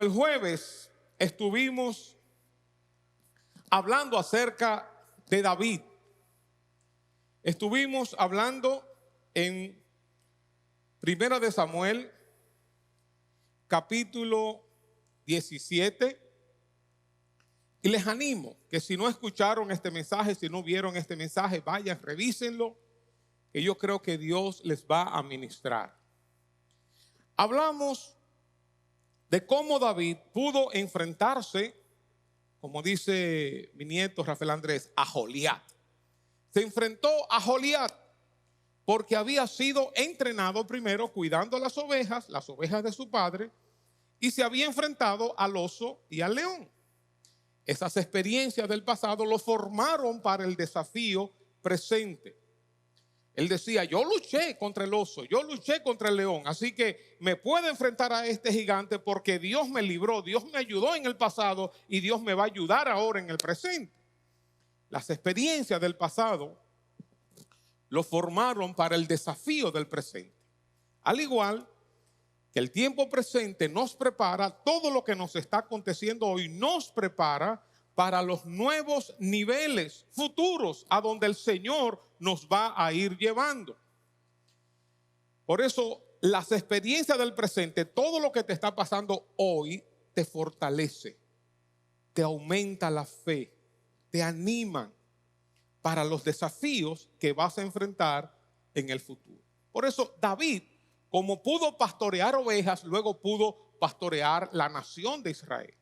El jueves estuvimos hablando acerca de David. Estuvimos hablando en Primera de Samuel, capítulo 17. Y les animo que si no escucharon este mensaje, si no vieron este mensaje, vayan, revísenlo, que yo creo que Dios les va a ministrar. Hablamos de cómo David pudo enfrentarse, como dice mi nieto Rafael Andrés, a Goliat. Se enfrentó a Goliat porque había sido entrenado primero cuidando las ovejas de su padre, y se había enfrentado al oso y al león. Esas experiencias del pasado lo formaron para el desafío presente. Él decía, yo luché contra el oso, yo luché contra el león, así que me puedo enfrentar a este gigante porque Dios me libró, Dios me ayudó en el pasado y Dios me va a ayudar ahora en el presente. Las experiencias del pasado lo formaron para el desafío del presente. Al igual que el tiempo presente nos prepara, todo lo que nos está aconteciendo hoy nos prepara para los nuevos niveles futuros a donde el Señor nos va a ir llevando. Por eso, las experiencias del presente, todo lo que te está pasando hoy, te fortalece, te aumenta la fe, te animan para los desafíos que vas a enfrentar en el futuro. Por eso, David, como pudo pastorear ovejas, luego pudo pastorear la nación de Israel.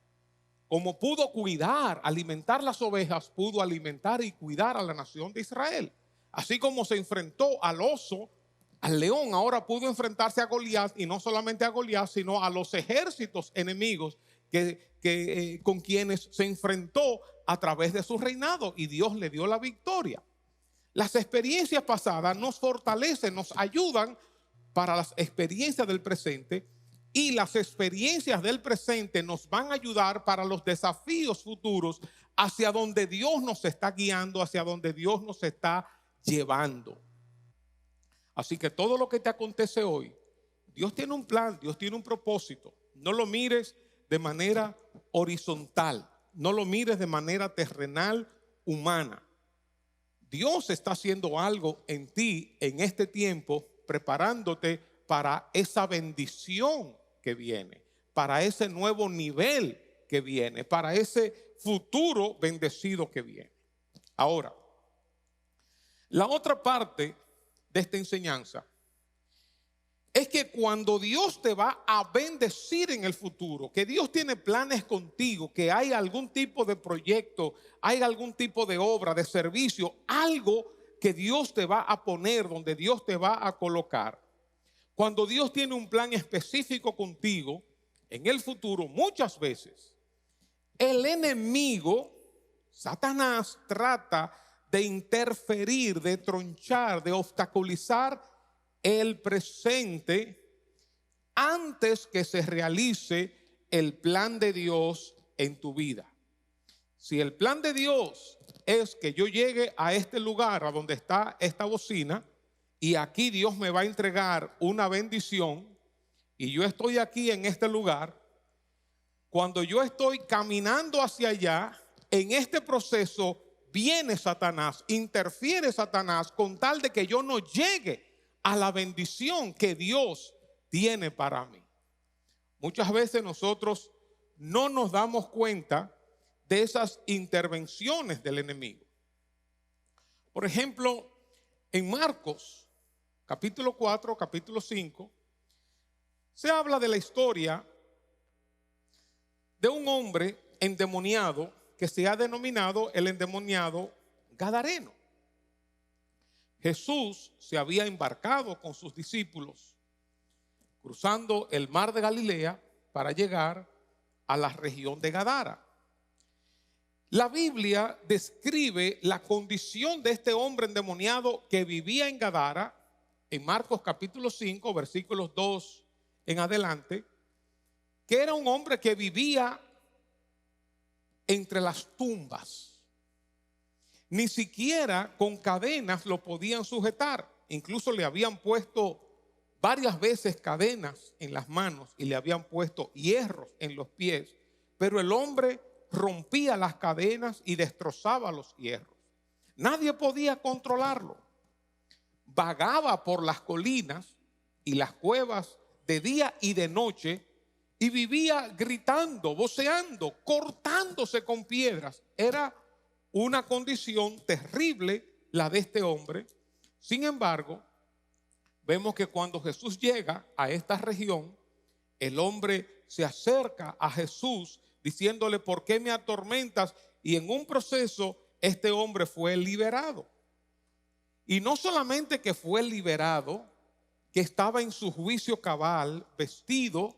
Como pudo cuidar, alimentar las ovejas, pudo alimentar y cuidar a la nación de Israel. Así como se enfrentó al oso, al león, ahora pudo enfrentarse a Goliat, y no solamente a Goliat, sino a los ejércitos enemigos con quienes se enfrentó a través de su reinado, y Dios le dio la victoria. Las experiencias pasadas nos fortalecen, nos ayudan para las experiencias del presente, y las experiencias del presente nos van a ayudar para los desafíos futuros hacia donde Dios nos está guiando, hacia donde Dios nos está llevando. Así que todo lo que te acontece hoy, Dios tiene un plan, Dios tiene un propósito. No lo mires de manera horizontal, no lo mires de manera terrenal, humana. Dios está haciendo algo en ti en este tiempo, preparándote para esa bendición que viene, para ese nuevo nivel que viene, para ese futuro bendecido que viene. Ahora, la otra parte de esta enseñanza es que cuando Dios te va a bendecir en el futuro, que Dios tiene planes contigo, que hay algún tipo de proyecto, hay algún tipo de obra, de servicio, algo que Dios te va a poner, donde Dios te va a colocar. Cuando Dios tiene un plan específico contigo, en el futuro, muchas veces, el enemigo, Satanás, trata de interferir, de tronchar, de obstaculizar el presente antes que se realice el plan de Dios en tu vida. Si el plan de Dios es que yo llegue a este lugar, a donde está esta bocina, y aquí Dios me va a entregar una bendición, y yo estoy aquí en este lugar, cuando yo estoy caminando hacia allá, en este proceso viene Satanás, interfiere Satanás con tal de que yo no llegue a la bendición que Dios tiene para mí. Muchas veces nosotros no nos damos cuenta de esas intervenciones del enemigo. Por ejemplo, en Marcos capítulo 4, capítulo 5, se habla de la historia de un hombre endemoniado que se ha denominado el endemoniado gadareno. Jesús se había embarcado con sus discípulos cruzando el mar de Galilea para llegar a la región de Gadara. La Biblia describe la condición de este hombre endemoniado que vivía en Gadara en Marcos capítulo 5, versículos 2 en adelante, que era un hombre que vivía entre las tumbas. Ni siquiera con cadenas lo podían sujetar. Incluso le habían puesto varias veces cadenas en las manos y le habían puesto hierros en los pies, pero el hombre rompía las cadenas y destrozaba los hierros. Nadie podía controlarlo. Vagaba por las colinas y las cuevas de día y de noche y vivía gritando, voceando, cortándose con piedras. Era una condición terrible la de este hombre. Sin embargo, vemos que cuando Jesús llega a esta región, el hombre se acerca a Jesús diciéndole: ¿por qué me atormentas? Y en un proceso este hombre fue liberado. Y no solamente que fue liberado, que estaba en su juicio cabal, vestido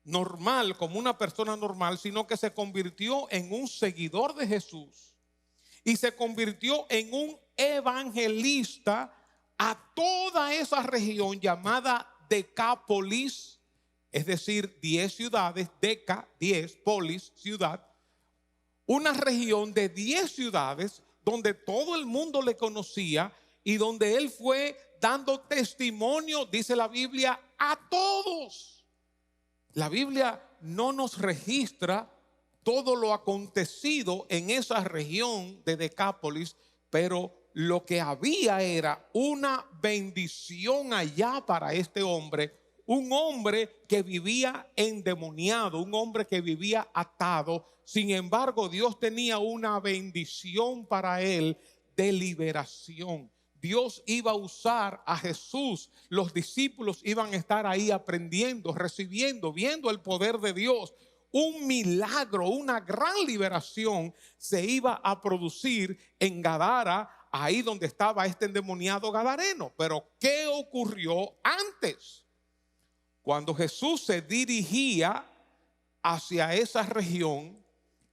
normal, como una persona normal, sino que se convirtió en un seguidor de Jesús y se convirtió en un evangelista a toda esa región llamada Decápolis, es decir, 10 ciudades, Deca, 10, polis, ciudad, una región de 10 ciudades donde todo el mundo le conocía y donde él fue dando testimonio, dice la Biblia, a todos. La Biblia no nos registra todo lo acontecido en esa región de Decápolis, pero lo que había era una bendición allá para este hombre, un hombre que vivía endemoniado, un hombre que vivía atado. Sin embargo, Dios tenía una bendición para él de liberación. Dios iba a usar a Jesús. Los discípulos iban a estar ahí aprendiendo, recibiendo, viendo el poder de Dios. Un milagro, una gran liberación se iba a producir en Gadara, ahí donde estaba este endemoniado gadareno. Pero ¿qué ocurrió antes? Cuando Jesús se dirigía hacia esa región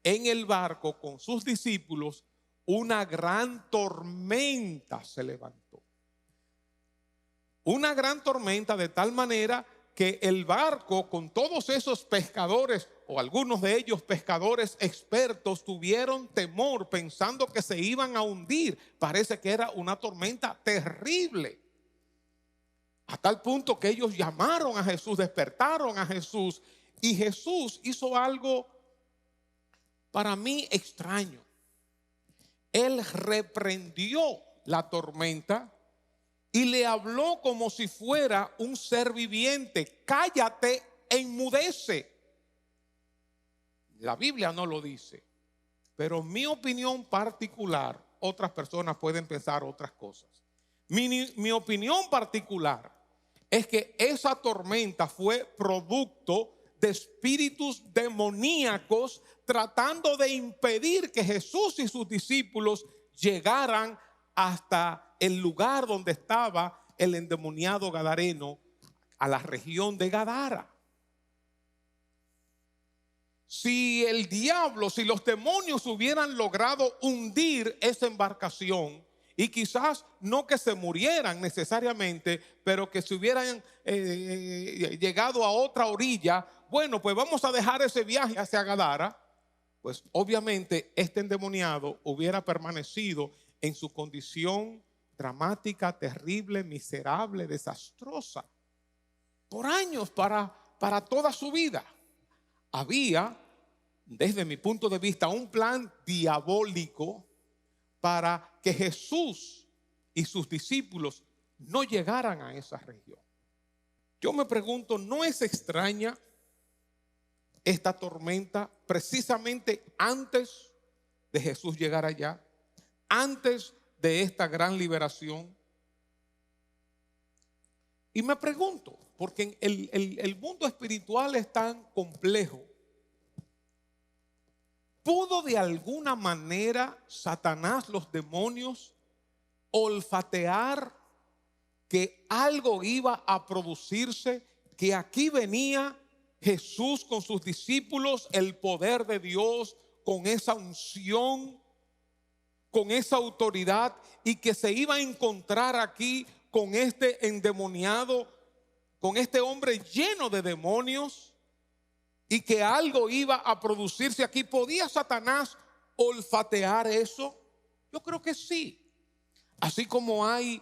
en el barco con sus discípulos, una gran tormenta se levantó. Una gran tormenta, de tal manera que el barco con todos esos pescadores, o algunos de ellos pescadores expertos, tuvieron temor pensando que se iban a hundir. Parece que era una tormenta terrible, a tal punto que ellos llamaron a Jesús, despertaron a Jesús, y Jesús hizo algo para mí extraño. Él reprendió la tormenta y le habló como si fuera un ser viviente. Cállate, enmudece. La Biblia no lo dice, pero mi opinión particular, otras personas pueden pensar otras cosas. Mi opinión particular es que esa tormenta fue producto de espíritus demoníacos tratando de impedir que Jesús y sus discípulos llegaran hasta el lugar donde estaba el endemoniado gadareno, a la región de Gadara. Si el diablo, si los demonios hubieran logrado hundir esa embarcación, y quizás no que se murieran necesariamente, pero que se hubieran llegado a otra orilla, bueno, pues vamos a dejar ese viaje hacia Gadara, pues obviamente este endemoniado hubiera permanecido en su condición dramática, terrible, miserable, desastrosa, por años, para toda su vida. Había, desde mi punto de vista, un plan diabólico para que Jesús y sus discípulos no llegaran a esa región. Yo me pregunto, ¿no es extraña esta tormenta precisamente antes de Jesús llegar allá? Antes de esta gran liberación. Y me pregunto, porque el mundo espiritual es tan complejo, ¿pudo de alguna manera Satanás, los demonios, olfatear que algo iba a producirse, que aquí venía Jesús con sus discípulos, el poder de Dios, con esa unción, con esa autoridad, y que se iba a encontrar aquí con este endemoniado, con este hombre lleno de demonios, y que algo iba a producirse aquí? ¿Podía Satanás olfatear eso? Yo creo que sí. Así como hay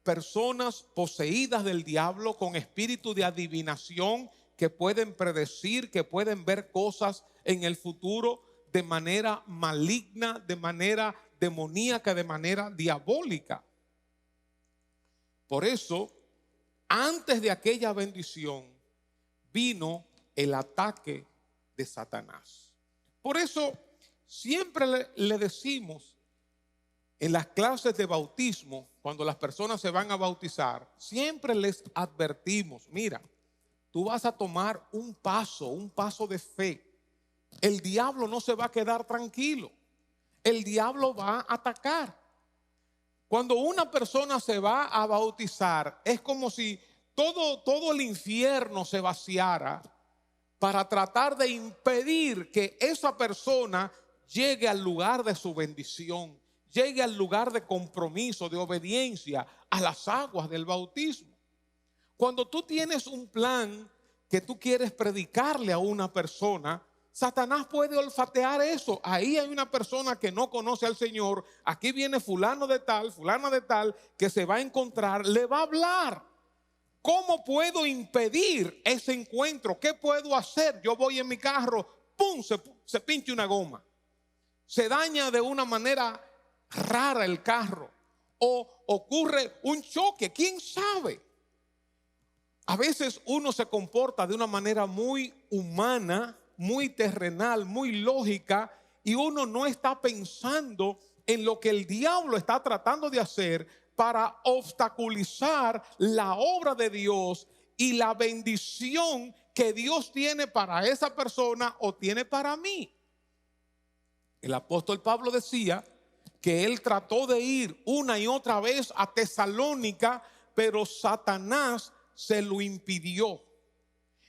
personas poseídas del diablo con espíritu de adivinación que pueden predecir, que pueden ver cosas en el futuro de manera maligna, de manera demoníaca, de manera diabólica. Por eso, antes de aquella bendición, vino el ataque de Satanás. Por eso, siempre le decimos en las clases de bautismo, cuando las personas se van a bautizar, siempre les advertimos, mira, tú vas a tomar un paso de fe. El diablo no se va a quedar tranquilo. El diablo va a atacar. Cuando una persona se va a bautizar, es como si todo el infierno se vaciara para tratar de impedir que esa persona llegue al lugar de su bendición, llegue al lugar de compromiso, de obediencia a las aguas del bautismo. Cuando tú tienes un plan que tú quieres predicarle a una persona, Satanás puede olfatear eso. Ahí hay una persona que no conoce al Señor. Aquí viene fulano de tal, fulana de tal, que se va a encontrar, le va a hablar. ¿Cómo puedo impedir ese encuentro? ¿Qué puedo hacer? Yo voy en mi carro, ¡pum! Se pincha una goma. Se daña de una manera rara el carro. O ocurre un choque, ¿quién sabe? A veces uno se comporta de una manera muy humana, muy terrenal, muy lógica, y uno no está pensando en lo que el diablo está tratando de hacer para obstaculizar la obra de Dios y la bendición que Dios tiene para esa persona o tiene para mí. El apóstol Pablo decía que él trató de ir una y otra vez a Tesalónica, pero Satanás se lo impidió.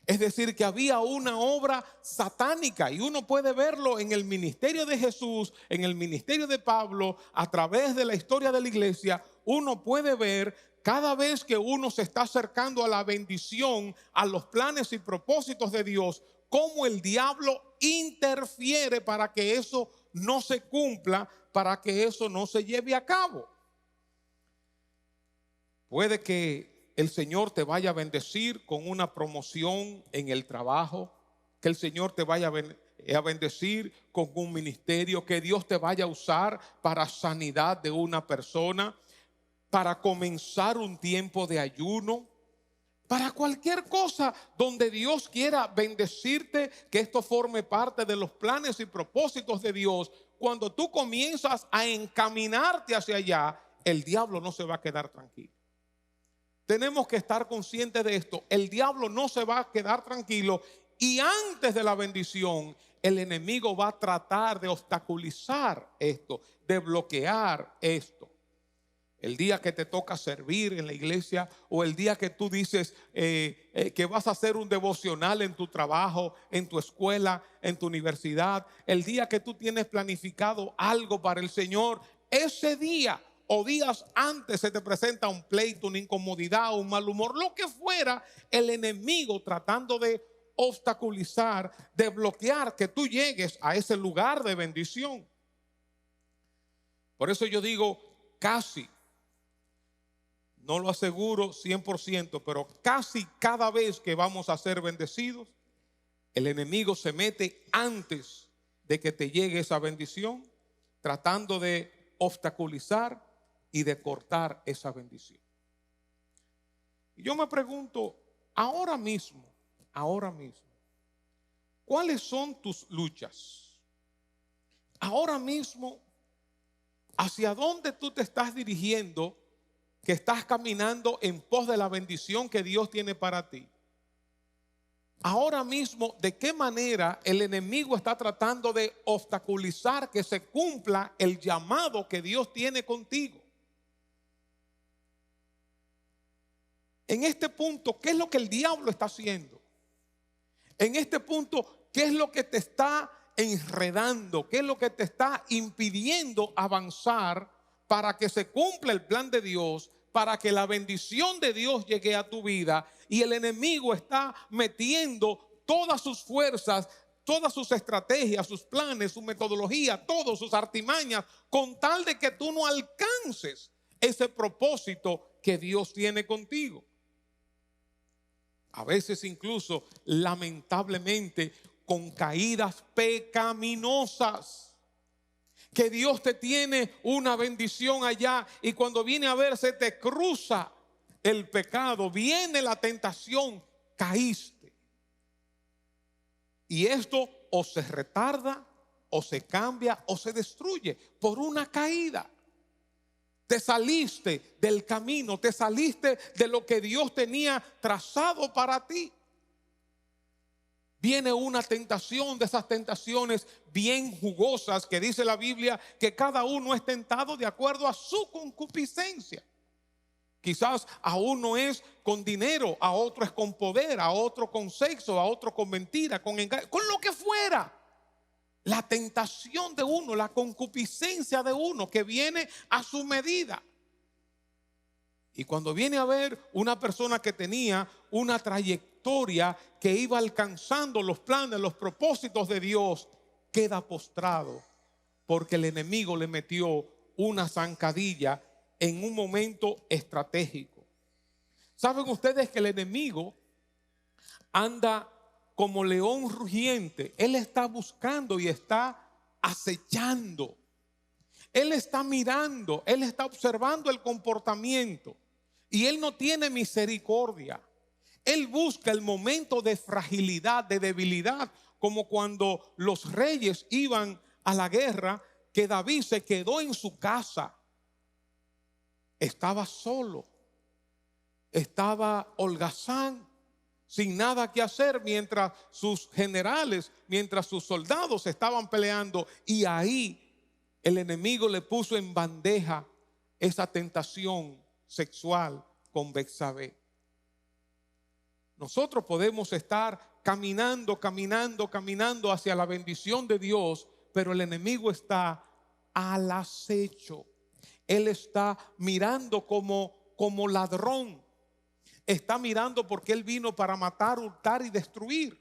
Es decir, que había una obra satánica, y uno puede verlo en el ministerio de Jesús, en el ministerio de Pablo, a través de la historia de la iglesia. Uno puede ver cada vez que uno se está acercando a la bendición, a los planes y propósitos de Dios, cómo el diablo interfiere para que eso no se cumpla, para que eso no se lleve a cabo. Puede que el Señor te vaya a bendecir con una promoción en el trabajo, que el Señor te vaya a bendecir con un ministerio, que Dios te vaya a usar para sanidad de una persona, para comenzar un tiempo de ayuno, para cualquier cosa donde Dios quiera bendecirte, que esto forme parte de los planes y propósitos de Dios. Cuando tú comienzas a encaminarte hacia allá, el diablo no se va a quedar tranquilo. Tenemos que estar conscientes de esto. El diablo no se va a quedar tranquilo, y antes de la bendición, el enemigo va a tratar de obstaculizar esto, de bloquear esto. El día que te toca servir en la iglesia, o el día que tú dices que vas a hacer un devocional en tu trabajo, en tu escuela, en tu universidad, el día que tú tienes planificado algo para el Señor, ese día o días antes se te presenta un pleito, una incomodidad, un mal humor, lo que fuera, el enemigo tratando de obstaculizar, de bloquear que tú llegues a ese lugar de bendición. Por eso yo digo casi, no lo aseguro 100%, pero casi cada vez que vamos a ser bendecidos, el enemigo se mete antes de que te llegue esa bendición, tratando de obstaculizar y de cortar esa bendición. Y yo me pregunto, ahora mismo, ¿cuáles son tus luchas? Ahora mismo, ¿hacia dónde tú te estás dirigiendo, que estás caminando en pos de la bendición que Dios tiene para ti? Ahora mismo, ¿de qué manera el enemigo está tratando de obstaculizar que se cumpla el llamado que Dios tiene contigo? En este punto, ¿qué es lo que el diablo está haciendo? En este punto, ¿qué es lo que te está enredando? ¿Qué es lo que te está impidiendo avanzar para que se cumpla el plan de Dios, para que la bendición de Dios llegue a tu vida? Y el enemigo está metiendo todas sus fuerzas, todas sus estrategias, sus planes, su metodología, todas sus artimañas, con tal de que tú no alcances ese propósito que Dios tiene contigo. A veces incluso, lamentablemente, con caídas pecaminosas. Que Dios te tiene una bendición allá y cuando viene a ver se te cruza el pecado, viene la tentación, caíste. Y esto o se retarda, o se cambia, o se destruye por una caída. Te saliste del camino, te saliste de lo que Dios tenía trazado para ti. Viene una tentación, de esas tentaciones bien jugosas que dice la Biblia que cada uno es tentado de acuerdo a su concupiscencia. Quizás a uno es con dinero, a otro es con poder, a otro con sexo, a otro con mentira, con engaño, con lo que fuera. La tentación de uno, la concupiscencia de uno que viene a su medida. Y cuando viene a ver una persona que tenía una trayectoria que iba alcanzando los planes, los propósitos de Dios, queda postrado porque el enemigo le metió una zancadilla en un momento estratégico. ¿Saben ustedes que el enemigo anda como león rugiente? Él está buscando y está acechando. Él está mirando, él está observando el comportamiento y él no tiene misericordia. Él busca el momento de fragilidad, de debilidad, como cuando los reyes iban a la guerra, que David se quedó en su casa. Estaba solo, estaba holgazán, sin nada que hacer, mientras sus generales, mientras sus soldados estaban peleando, y ahí el enemigo le puso en bandeja esa tentación sexual con Betsabé. Nosotros podemos estar caminando hacia la bendición de Dios, pero el enemigo está al acecho. Él está mirando como ladrón. Está mirando porque él vino para matar, hurtar y destruir.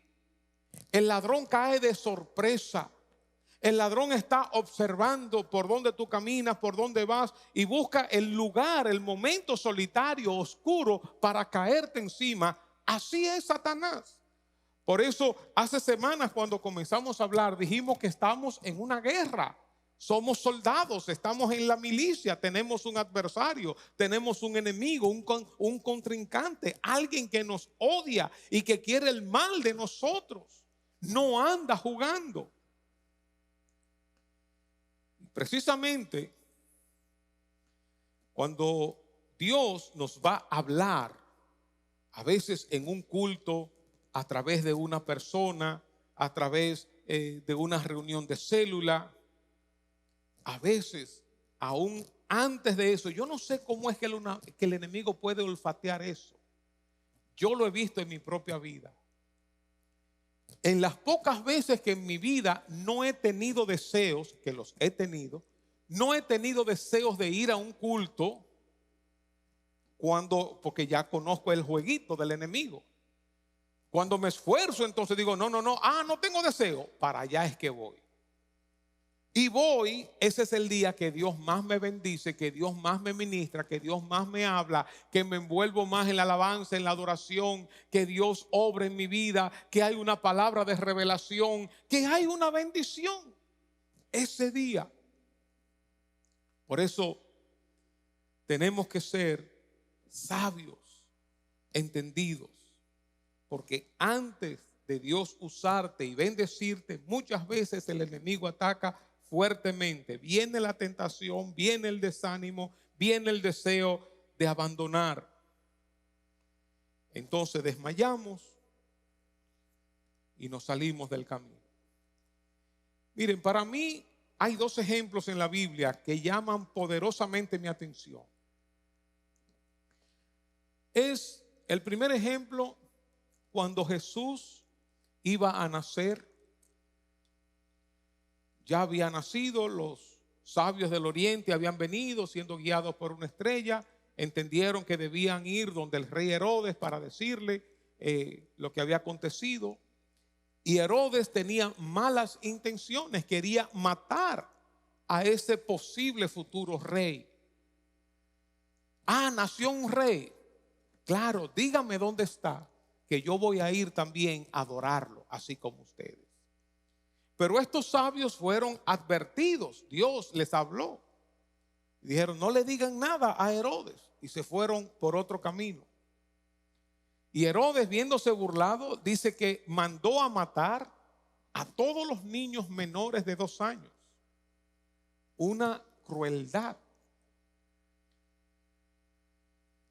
El ladrón cae de sorpresa. El ladrón está observando por dónde tú caminas, por dónde vas, y busca el lugar, el momento solitario, oscuro, para caerte encima. Así es Satanás. Por eso hace semanas, cuando comenzamos a hablar, dijimos que estamos en una guerra. Somos soldados, estamos en la milicia, tenemos un adversario, tenemos un enemigo, un contrincante, alguien que nos odia y que quiere el mal de nosotros. No anda jugando. Precisamente cuando Dios nos va a hablar, a veces en un culto, a través de una persona, a través de una reunión de célula, a veces, aún antes de eso, yo no sé cómo es que el enemigo puede olfatear eso. Yo lo he visto en mi propia vida. En las pocas veces que en mi vida no he tenido deseos, que los he tenido, no he tenido deseos de ir a un culto, porque ya conozco el jueguito del enemigo. Cuando me esfuerzo, entonces digo, no tengo deseo, para allá es que voy. Y voy, ese es el día que Dios más me bendice, que Dios más me ministra, que Dios más me habla, que me envuelvo más en la alabanza, en la adoración, que Dios obra en mi vida, que hay una palabra de revelación, que hay una bendición ese día. Por eso tenemos que ser sabios, entendidos, porque antes de Dios usarte y bendecirte, muchas veces el enemigo ataca fuertemente. Viene la tentación, viene el desánimo, viene el deseo de abandonar. Entonces desmayamos y nos salimos del camino. Miren, para mí hay dos ejemplos en la Biblia que llaman poderosamente mi atención. Es el primer ejemplo cuando Jesús iba a nacer. Ya había nacido, los sabios del oriente habían venido siendo guiados por una estrella, entendieron que debían ir donde el rey Herodes para decirle lo que había acontecido. Y Herodes tenía malas intenciones, quería matar a ese posible futuro rey. nació un rey. Claro, dígame dónde está, que yo voy a ir también a adorarlo, así como ustedes. Pero estos sabios fueron advertidos. Dios les habló. Dijeron, no le digan nada a Herodes. Y se fueron por otro camino. Y Herodes, viéndose burlado, dice que mandó a matar a todos los niños menores de 2 años. Una crueldad.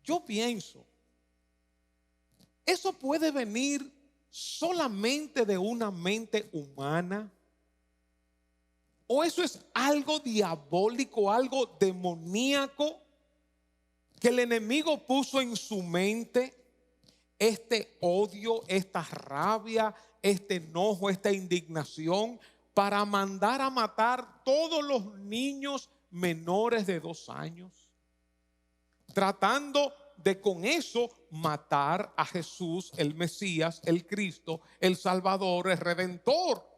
Yo pienso, ¿eso puede venir solamente de una mente humana? ¿O eso es algo diabólico, algo demoníaco que el enemigo puso en su mente? Este odio, esta rabia, este enojo, esta indignación para mandar a matar todos los niños menores de 2 años, tratando de con eso matar a Jesús, el Mesías, el Cristo, el Salvador, el Redentor.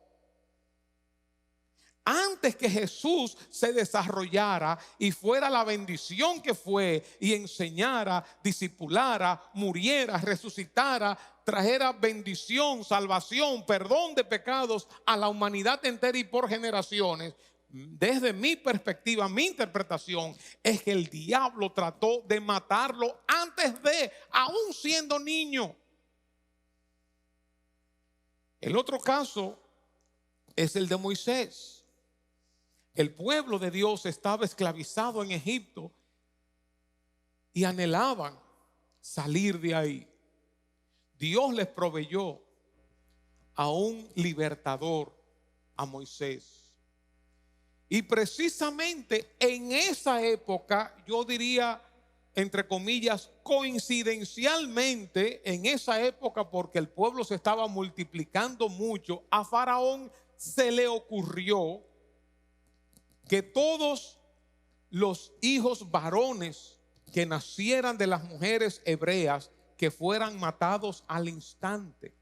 Antes que Jesús se desarrollara y fuera la bendición que fue y enseñara, discipulara, muriera, resucitara, trajera bendición, salvación, perdón de pecados a la humanidad entera y por generaciones. Desde mi perspectiva, mi interpretación es que el diablo trató de matarlo antes de, aún siendo niño. El otro caso es el de Moisés. El pueblo de Dios estaba esclavizado en Egipto y anhelaban salir de ahí. Dios les proveyó a un libertador, a Moisés. Y precisamente en esa época, yo diría, entre comillas, coincidencialmente, en esa época, porque el pueblo se estaba multiplicando mucho, a Faraón se le ocurrió que todos los hijos varones que nacieran de las mujeres hebreas que fueran matados al instante.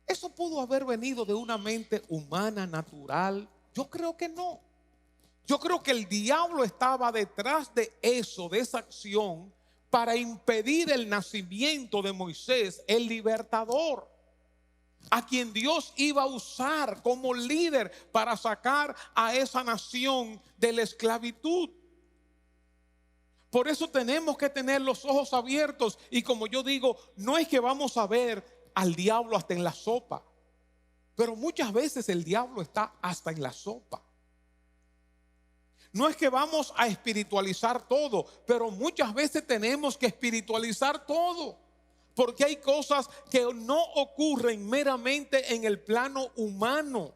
¿Eso pudo haber venido de una mente humana, natural? Yo creo que no. Yo creo que el diablo estaba detrás de eso, de esa acción, para impedir el nacimiento de Moisés, el libertador, a quien Dios iba a usar como líder para sacar a esa nación de la esclavitud. Por eso tenemos que tener los ojos abiertos. Y como yo digo, no es que vamos a ver al diablo hasta en la sopa, pero muchas veces el diablo está hasta en la sopa. No es que vamos a espiritualizar todo, pero muchas veces tenemos que espiritualizar todo. Porque hay cosas que no ocurren meramente en el plano humano.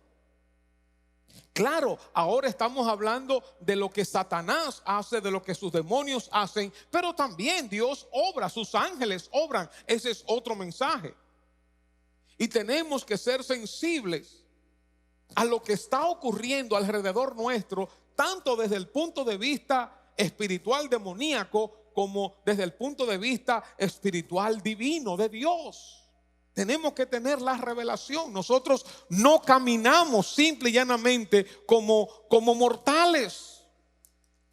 Claro, ahora estamos hablando de lo que Satanás hace, de lo que sus demonios hacen, pero también Dios obra, sus ángeles obran. Ese es otro mensaje. Y tenemos que ser sensibles a lo que está ocurriendo alrededor nuestro, tanto desde el punto de vista espiritual demoníaco como desde el punto de vista espiritual divino de Dios. Tenemos que tener la revelación. Nosotros no caminamos simple y llanamente como mortales,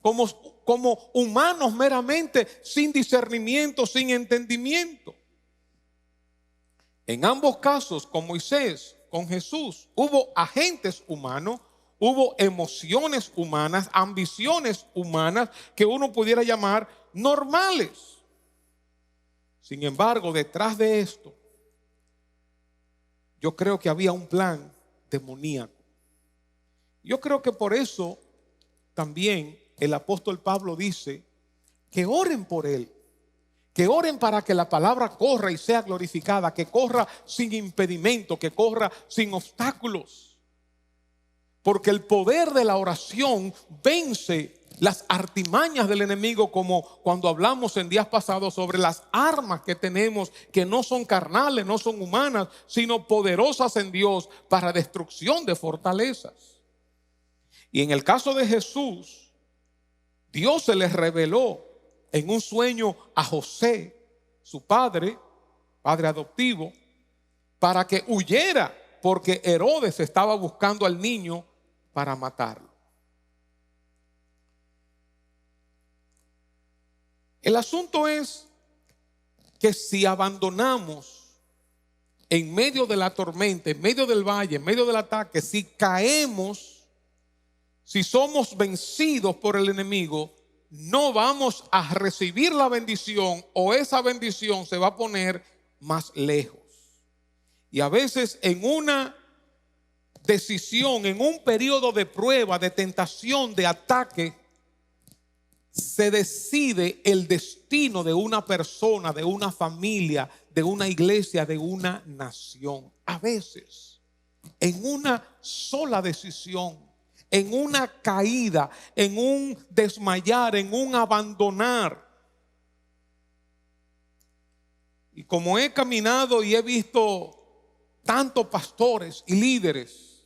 como humanos meramente, sin discernimiento, sin entendimiento. En ambos casos, con Moisés, con Jesús, hubo agentes humanos, hubo emociones humanas, ambiciones humanas que uno pudiera llamar normales. Sin embargo, detrás de esto, yo creo que había un plan demoníaco. Yo creo que por eso también el apóstol Pablo dice que oren por él, que oren para que la palabra corra y sea glorificada, que corra sin impedimento, que corra sin obstáculos. Porque el poder de la oración vence las artimañas del enemigo, como cuando hablamos en días pasados sobre las armas que tenemos, que no son carnales, no son humanas, sino poderosas en Dios para destrucción de fortalezas. Y en el caso de Jesús, Dios se les reveló en un sueño a José, su padre adoptivo, para que huyera, porque Herodes estaba buscando al niño para matarlo. El asunto es que si abandonamos en medio de la tormenta, en medio del valle, en medio del ataque, si caemos, si somos vencidos por el enemigo, no vamos a recibir la bendición, o esa bendición se va a poner más lejos. Y a veces en una decisión, en un periodo de prueba, de tentación, de ataque, se decide el destino de una persona, de una familia, de una iglesia, de una nación. A veces, en una sola decisión, en una caída, en un desmayar, en un abandonar. Y como he caminado y he visto tantos pastores y líderes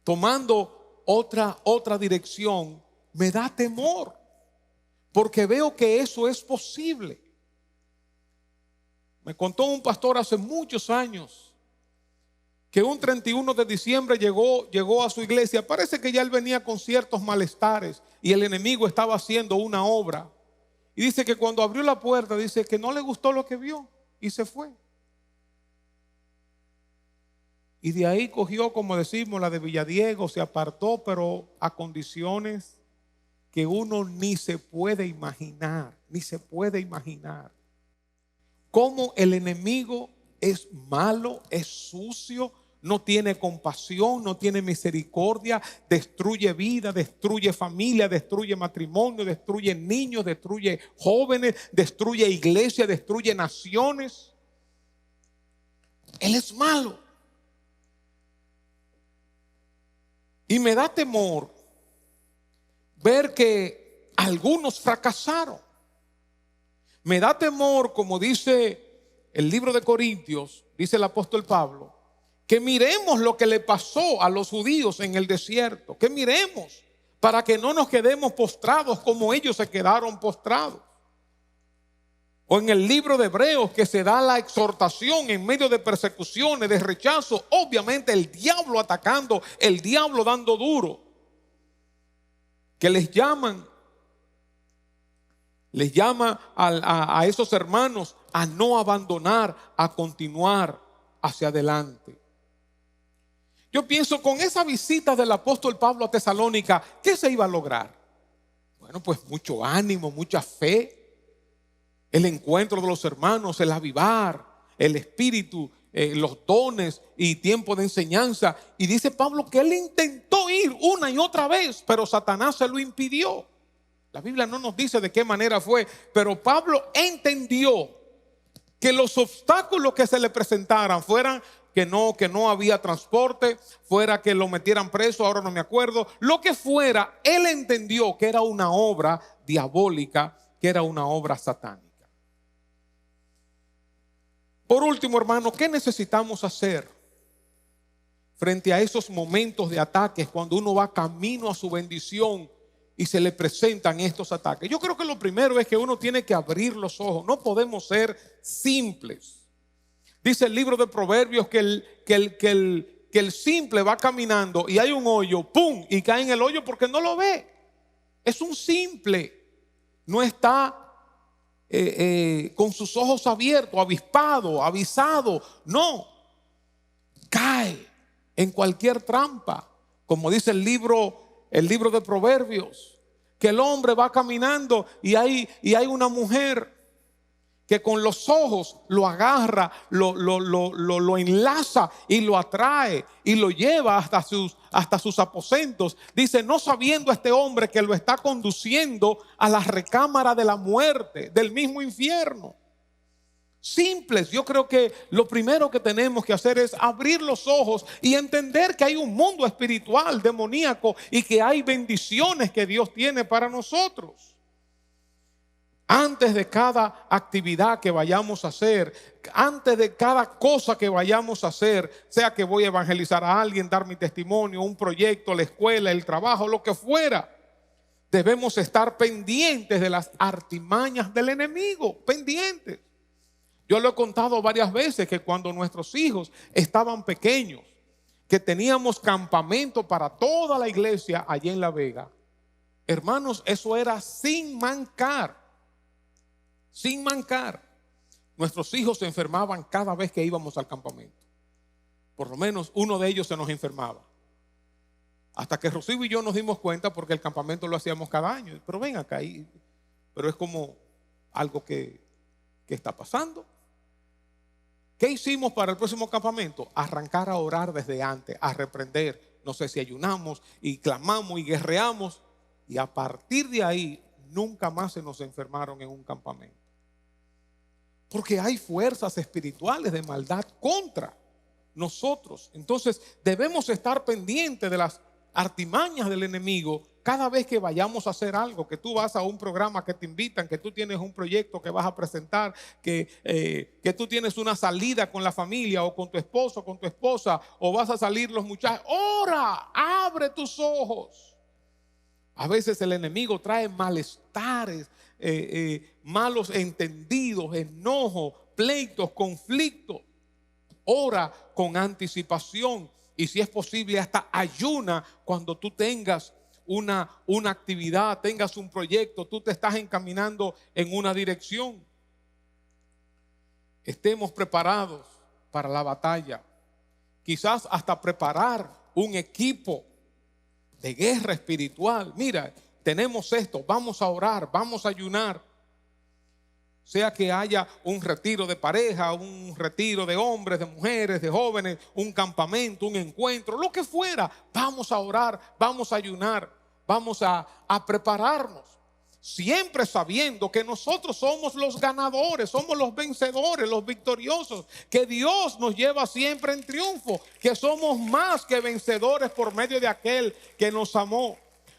tomando otra dirección, me da temor, porque veo que eso es posible. Me contó un pastor hace muchos años que un 31 de diciembre llegó a su iglesia. Parece que ya él venía con ciertos malestares y el enemigo estaba haciendo una obra. Y dice que cuando abrió la puerta, dice que no le gustó lo que vio y se fue. Y de ahí cogió, como decimos, la de Villadiego, se apartó, pero a condiciones que uno ni se puede imaginar, ni se puede imaginar. Cómo el enemigo es malo, es sucio, no tiene compasión, no tiene misericordia, destruye vida, destruye familia, destruye matrimonio, destruye niños, destruye jóvenes, destruye iglesias, destruye naciones. Él es malo. Y me da temor ver que algunos fracasaron. Me da temor, como dice el libro de Corintios, dice el apóstol Pablo, que miremos lo que le pasó a los judíos en el desierto, que miremos para que no nos quedemos postrados como ellos se quedaron postrados. O en el libro de Hebreos, que se da la exhortación en medio de persecuciones, de rechazo, obviamente el diablo atacando, el diablo dando duro, que les llama a esos hermanos a no abandonar, a continuar hacia adelante. Yo pienso, con esa visita del apóstol Pablo a Tesalónica, ¿qué se iba a lograr? Bueno, pues mucho ánimo, mucha fe, el encuentro de los hermanos, el avivar, el espíritu, los dones y tiempo de enseñanza. Y dice Pablo que él intentó ir una y otra vez, pero Satanás se lo impidió. La Biblia no nos dice de qué manera fue, pero Pablo entendió que los obstáculos que se le presentaran fueran que no había transporte, fuera que lo metieran preso, ahora no me acuerdo, lo que fuera, él entendió que era una obra diabólica, que era una obra satánica. Por último, hermano, ¿qué necesitamos hacer frente a esos momentos de ataques cuando uno va camino a su bendición y se le presentan estos ataques? Yo creo que lo primero es que uno tiene que abrir los ojos. No podemos ser simples. Dice el libro de Proverbios que el simple va caminando y hay un hoyo, ¡pum!, y cae en el hoyo porque no lo ve. Es un simple. No está con sus ojos abiertos, avispado, avisado. No. Cae en cualquier trampa. Como dice el libro de Proverbios, que el hombre va caminando y hay una mujer que con los ojos lo agarra, lo enlaza y lo atrae y lo lleva hasta sus aposentos. Dice, no sabiendo este hombre que lo está conduciendo a la recámara de la muerte, del mismo infierno. Simples. Yo creo que lo primero que tenemos que hacer es abrir los ojos y entender que hay un mundo espiritual, demoníaco, y que hay bendiciones que Dios tiene para nosotros. Antes de cada actividad que vayamos a hacer, antes de cada cosa que vayamos a hacer, sea que voy a evangelizar a alguien, dar mi testimonio, un proyecto, la escuela, el trabajo, lo que fuera, debemos estar pendientes de las artimañas del enemigo, pendientes. Yo lo he contado varias veces que cuando nuestros hijos estaban pequeños, que teníamos campamento para toda la iglesia allí en La Vega, hermanos, eso era sin mancar. sin mancar. Nuestros hijos se enfermaban cada vez que íbamos al campamento. Por lo menos uno de ellos se nos enfermaba. Hasta que Rocío y yo nos dimos cuenta, porque el campamento lo hacíamos cada año. Pero ven acá, pero es como algo que está pasando. ¿Qué hicimos para el próximo campamento? Arrancar a orar desde antes, a reprender. No sé si ayunamos y clamamos y guerreamos. Y a partir de ahí, nunca más se nos enfermaron en un campamento. Porque hay fuerzas espirituales de maldad contra nosotros. Entonces debemos estar pendientes de las artimañas del enemigo cada vez que vayamos a hacer algo, que tú vas a un programa que te invitan, que tú tienes un proyecto que vas a presentar, que tú tienes una salida con la familia o con tu esposo, con tu esposa, o vas a salir los muchachos. Ora, abre tus ojos. A veces el enemigo trae malestares, malos entendidos, enojo, pleitos, conflictos. Ora con anticipación y si es posible hasta ayuna cuando tú tengas una actividad, tengas un proyecto, tú te estás encaminando en una dirección. Estemos preparados para la batalla. Quizás hasta preparar un equipo de guerra espiritual. Mira, tenemos esto, vamos a orar, vamos a ayunar. Sea que haya un retiro de pareja, un retiro de hombres, de mujeres, de jóvenes, un campamento, un encuentro, lo que fuera, vamos a orar, vamos a ayunar, vamos a prepararnos. Siempre sabiendo que nosotros somos los ganadores, somos los vencedores, los victoriosos, que Dios nos lleva siempre en triunfo, que somos más que vencedores por medio de aquel que nos amó.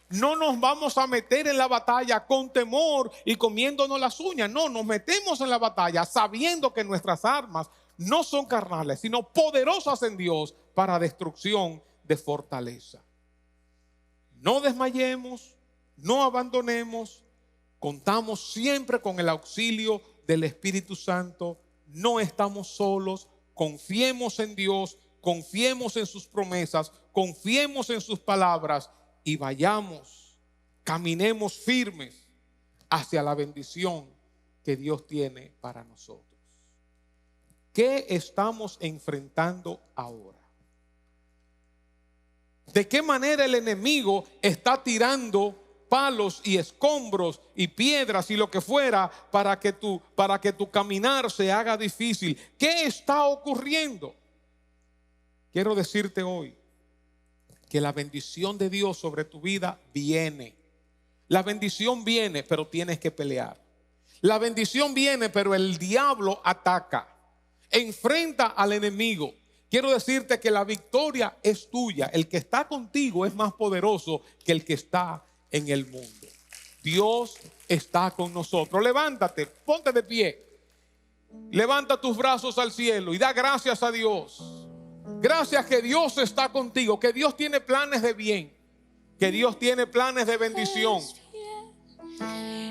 No nos vamos a meter en la batalla con temor y comiéndonos las uñas. No, nos metemos en la batalla sabiendo que nuestras armas no son carnales, sino poderosas en Dios para destrucción de fortaleza. No desmayemos, no abandonemos. Contamos siempre con el auxilio del Espíritu Santo. No estamos solos. Confiemos en Dios, confiemos en sus promesas, confiemos en sus palabras. Y vayamos, caminemos firmes hacia la bendición que Dios tiene para nosotros. ¿Qué estamos enfrentando ahora? ¿De qué manera el enemigo está tirando palos y escombros y piedras y lo que fuera para que tu caminar se haga difícil? ¿Qué está ocurriendo? Quiero decirte hoy que la bendición de Dios sobre tu vida viene. La bendición viene, pero tienes que pelear. La bendición viene, pero el diablo ataca. Enfrenta al enemigo. Quiero decirte que la victoria es tuya. El que está contigo es más poderoso que el que está en el mundo. Dios está con nosotros. Levántate, ponte de pie. Levanta tus brazos al cielo y da gracias a Dios. Gracias que Dios está contigo, que Dios tiene planes de bien, que Dios tiene planes de bendición.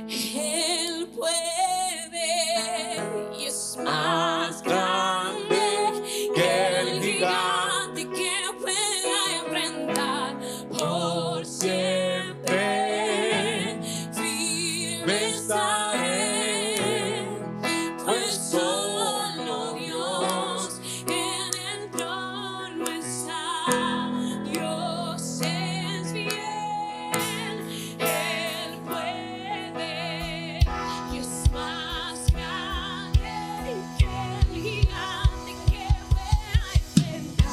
Él puede y es más grande que el gigante que pueda enfrentar por siempre. Firme estaré, pues solo Dios en el trono está. Dios es fiel, Él puede y es más grande que el gigante que pueda enfrentar.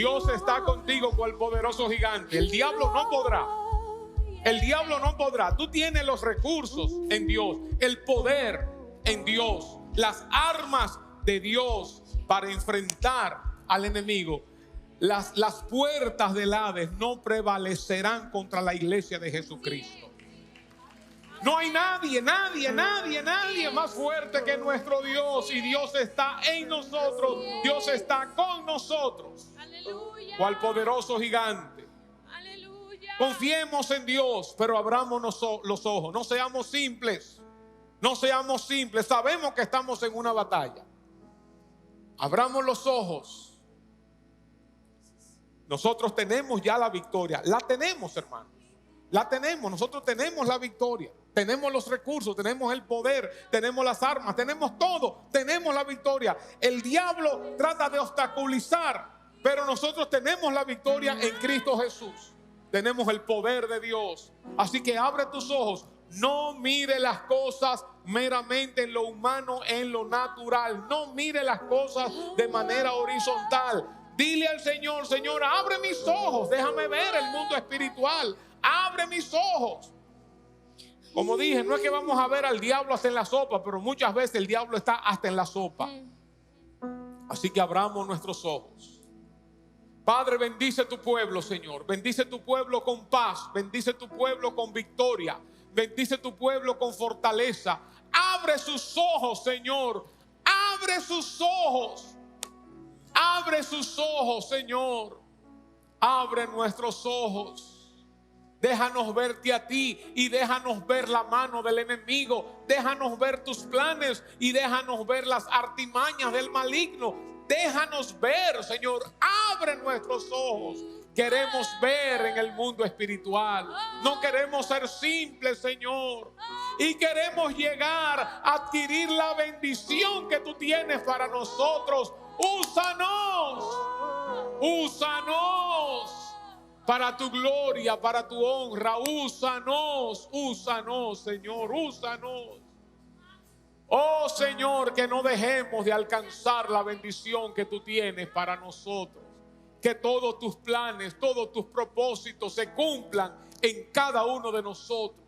Dios está contigo con el poderoso gigante. El diablo no podrá. El diablo no podrá. Tú tienes los recursos en Dios, el poder en Dios, las armas de Dios para enfrentar al enemigo. Las puertas del Hades no prevalecerán contra la iglesia de Jesucristo. No hay nadie más fuerte que nuestro Dios. Y Dios está en nosotros. Dios está con nosotros. Aleluya. Cual poderoso gigante. Aleluya. Confiemos en Dios, pero abramos los ojos. No seamos simples. No seamos simples. Sabemos que estamos en una batalla. Abramos los ojos. Nosotros tenemos ya la victoria. La tenemos, hermanos. La tenemos. Nosotros tenemos la victoria. Tenemos los recursos, tenemos el poder, tenemos las armas, tenemos todo. Tenemos la victoria. El diablo trata de obstaculizar, pero nosotros tenemos la victoria en Cristo Jesús. Tenemos el poder de Dios. Así que abre tus ojos. No mire las cosas meramente en lo humano, en lo natural. No mire las cosas de manera horizontal. Dile al Señor: Señor, abre mis ojos. Déjame ver el mundo espiritual. Abre mis ojos. Como dije, no es que vamos a ver al diablo hasta en la sopa, pero muchas veces el diablo está hasta en la sopa. Así que abramos nuestros ojos. Padre, bendice tu pueblo, Señor. Bendice tu pueblo con paz. Bendice tu pueblo con victoria. Bendice tu pueblo con fortaleza. Abre sus ojos, Señor. Abre sus ojos. Abre sus ojos, Señor. Abre nuestros ojos. Déjanos verte a ti y déjanos ver la mano del enemigo. Déjanos ver tus planes y déjanos ver las artimañas del maligno. Déjanos ver, Señor. Abre nuestros ojos. Queremos ver en el mundo espiritual. No queremos ser simples, Señor. Y queremos llegar a adquirir la bendición que tú tienes para nosotros. Úsanos. Úsanos. Para tu gloria, para tu honra. Úsanos, úsanos, Señor, úsanos. Oh, Señor, que no dejemos de alcanzar la bendición que tú tienes para nosotros. Que todos tus planes, todos tus propósitos se cumplan en cada uno de nosotros.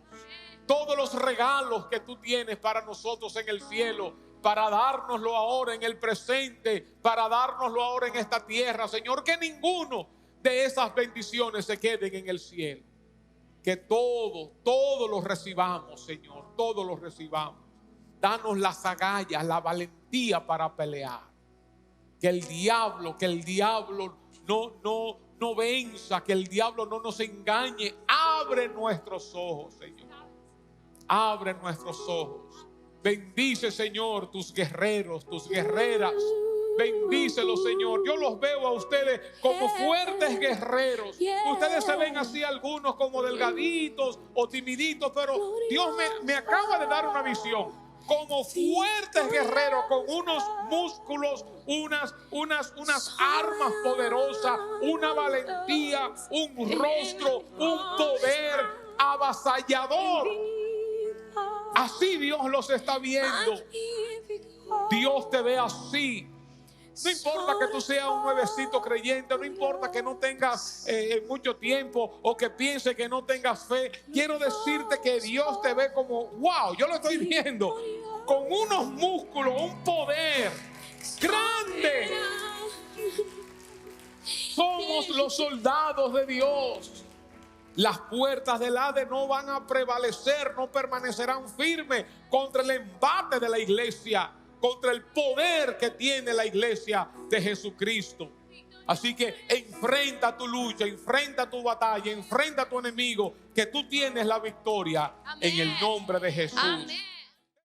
Todos los regalos que tú tienes para nosotros en el cielo, para dárnoslo ahora en el presente, para dárnoslo ahora en esta tierra. Señor, que ninguno de esas bendiciones se queden en el cielo. Que todo lo recibamos, Señor. Todo lo recibamos. Danos las agallas, la valentía para pelear. Que el diablo no venza. Que el diablo no nos engañe. Abre nuestros ojos, Señor. Abre nuestros ojos. Bendice, Señor, tus guerreros, tus guerreras. Bendícelos, Señor. Yo los veo a ustedes como fuertes guerreros. Ustedes se ven así algunos como delgaditos o timiditos, pero Dios me acaba de dar una visión. Como fuertes guerreros con unos músculos, unas armas poderosas, una valentía, un rostro, un poder avasallador. Así Dios los está viendo. Dios te ve así. No importa que tú seas un nuevecito creyente, no importa que no tengas mucho tiempo o que pienses que no tengas fe. Quiero decirte que Dios te ve como, wow, yo lo estoy viendo, con unos músculos, un poder grande. Somos los soldados de Dios. Las puertas del Hades no van a prevalecer, no permanecerán firmes contra el embate de la iglesia, contra el poder que tiene la iglesia de Jesucristo. Así que enfrenta tu lucha, enfrenta tu batalla, enfrenta a tu enemigo, que tú tienes la victoria. Amén. En el nombre de Jesús. Amén.